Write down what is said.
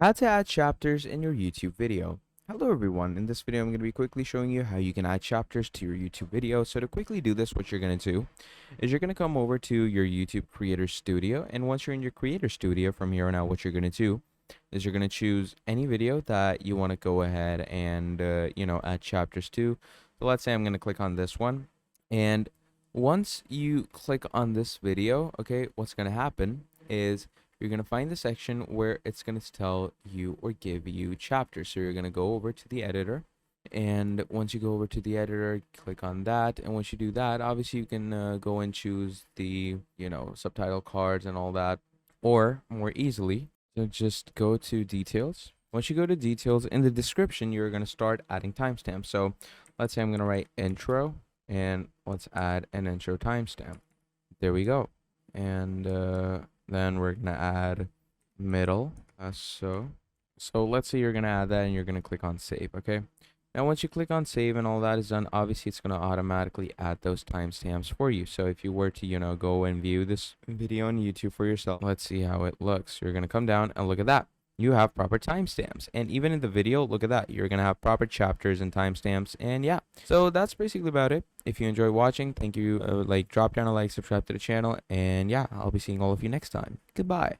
How to add chapters in your YouTube video. Hello everyone, in this video I'm going to be quickly showing you how you can add chapters to your YouTube video. So to quickly do this, what you're going to do is you're going to come over to your YouTube Creator Studio, and once you're in your Creator Studio, from here on out what you're going to do is you're going to choose any video that you want to go ahead and add chapters to. So let's say I'm going to click on this one, and once you click on this video, okay, what's going to happen is you're going to find the section where it's going to tell you or give you chapters. So you're going to go over to the editor, and once you go over to the editor, click on that, and once you do that, obviously you can go and choose the subtitle cards and all that, or more easily, so just go to details. Once you go to details, in the description you're going to start adding timestamps. So let's say I'm going to write intro, and let's add an intro timestamp. There we go. And then we're gonna add middle. So let's say you're gonna add that, and you're gonna click on save. Okay. Now once you click on save and all that is done, obviously it's gonna automatically add those timestamps for you. So if you were to go and view this video on YouTube for yourself, let's see how it looks. You're gonna come down and look at that. You have proper timestamps, and even in the video, look at that, you're gonna have proper chapters and timestamps. And yeah, so that's basically about it. If you enjoy watching, thank you. Drop down a like, subscribe to the channel, and yeah, I'll be seeing all of you next time. Goodbye.